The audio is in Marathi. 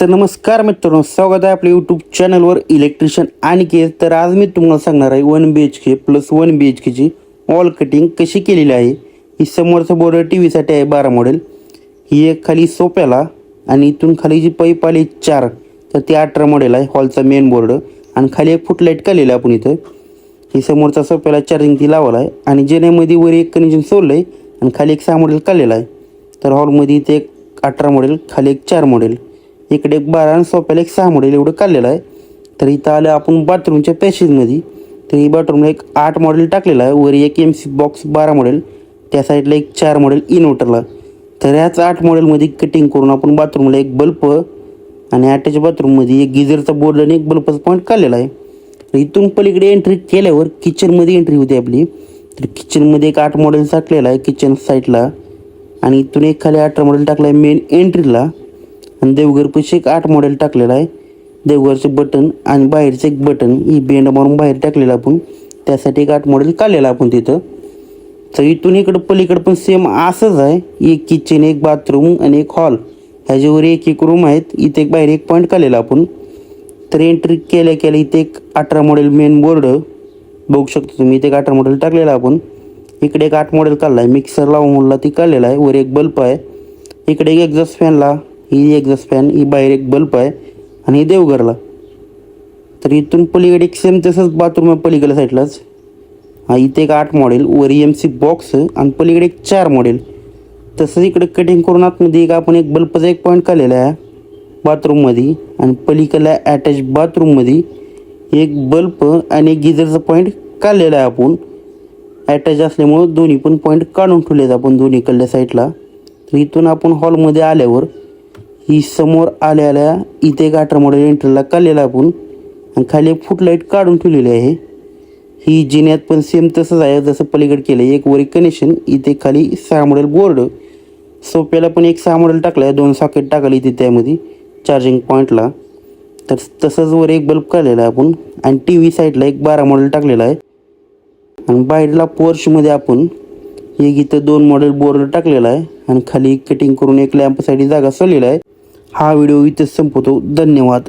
तर नमस्कार मित्रांनो, स्वागत आहे आपल्या यूट्यूब चॅनलवर इलेक्ट्रिशियन अनिकेत. तर आज मी तुम्हाला सांगणार आहे 1 BHK प्लस 1 BHKची वॉल कटिंग कशी केलेली आहे. ही समोरचा बोर्ड टी व्हीसाठी आहे 12 मॉडेल, ही एक खाली सोप्याला आणि इथून खाली जी पाईप आली 4 तर ती 18 मॉडेल आहे. हॉलचा मेन बोर्ड आणि खाली एक फुटलाईट काढलेला आहे आपण इथं. ही समोरचा सोप्याला चार्जिंग ती लावला आहे आणि जेनेमध्ये वर एक कनेक्शन सोडलं आहे आणि खाली एक 6 मॉडेल काढलेला आहे. तर हॉलमध्ये इथे एक 18 मॉडेल, खाली एक 4 मॉडेल, इकडे एक 12 आणि सोप्याला एक 6 मॉडेल एवढं काढलेलं आहे. तर इथं आलं आपण बाथरूमच्या पॅसेजमध्ये. तर ही बाथरूमला एक 8 मॉडेल टाकलेला आहे. वर एक MC बॉक्स 12 मॉडेल, त्या साईडला एक 4 मॉडेल इन्व्हर्टरला. तर ह्याच 8 मॉडेलमध्ये कटिंग करून आपण बाथरूमला एक बल्ब आणि अटॅच बाथरूममध्ये एक गिझरचा बोर्ड आणि एक बल्बचा पॉईंट काढलेला आहे. तर इथून पलीकडे एंट्री केल्यावर किचनमध्ये एंट्री होती आपली. तर किचनमध्ये एक 8 मॉडेल टाकलेला आहे किचन साईडला आणि इथून एक खाली 18 मॉडेल टाकला आहे मेन एंट्रीला. आणि देवघरपाशी एक 8 मॉडेल टाकलेला आहे. देवघरचे बटन आणि बाहेरचं एक बटन ही बेंड मारून बाहेर टाकलेलं आपण, त्यासाठी एक 8 मॉडेल काढलेला आपण तिथं. तर इथून इकडं पलीकडं पण सेम असंच आहे. एक किचन, एक बाथरूम आणि एक हॉल, ह्याच्यावर एक एक रूम आहेत. इथे एक बाहेर एक पॉईंट काढलेला आपण. तर एंट्री केल्या इथे एक 18 मॉडेल मेन बोर्ड बघू शकतो तुम्ही. इथे एक 18 मॉडेल टाकलेला आपण. इकडे एक 8 मॉडेल काढला आहे. मिक्सर लावून म्हणला ती काढलेला आहे. वर एक बल्ब आहे. इकडे एक एक्झॉस्ट फॅनला, ही एक्झॉस्ट फॅन, ही बाहेर एक बल्ब आहे आणि ही देवघरला. तर इथून पलीकडे एक सेम तसंच बाथरूम आहे पलीकडल्या साईडलाच. इथे एक 8 मॉडेल, वर MC बॉक्स आणि पलीकडे एक 4 मॉडेल. तसंच इकडे कटिंग करून आतमध्ये एक आपण एक बल्बचा एक पॉईंट काढलेला आहे बाथरूममध्ये आणि पलीकडल्या अटॅच बाथरूममध्ये एक बल्ब आणि एक गिझरचा पॉईंट काढलेला आहे आपण. अटॅच असल्यामुळं दोन्ही पण पॉईंट काढून ठेवले आहेत आपण दोन्हीकडल्या साईडला. तर इथून आपण हॉलमध्ये आल्यावर ही समोर आल्या इथे एक 18 मॉडेल एंट्रीला काढलेला आपण आणि खाली एक फुटलाईट काढून ठेवलेली आहे. ही जिन्यात पण सेम तसंच आहे जसं पलीकडे केलं. एक वर एक कनेक्शन, इथे खाली 6 मॉडेल बोर्ड. सोप्याला पण एक 6 मॉडेल टाकलं आहे, 2 सॉकेट टाकले इथे त्यामध्ये चार्जिंग पॉईंटला. तर तसंच वर एक बल्ब काढलेला आहे आपण आणि TV साईडला एक 12 मॉडेल टाकलेला आहे. आणि बाहेरला पोर्चमध्ये आपण एक इथं 2 मॉडेल बोर्ड टाकलेला आहे आणि खाली कटिंग करून एक लॅम्पसाठी जागा सोडलेला आहे. हा व्हिडिओ इथेच संपवतो. धन्यवाद.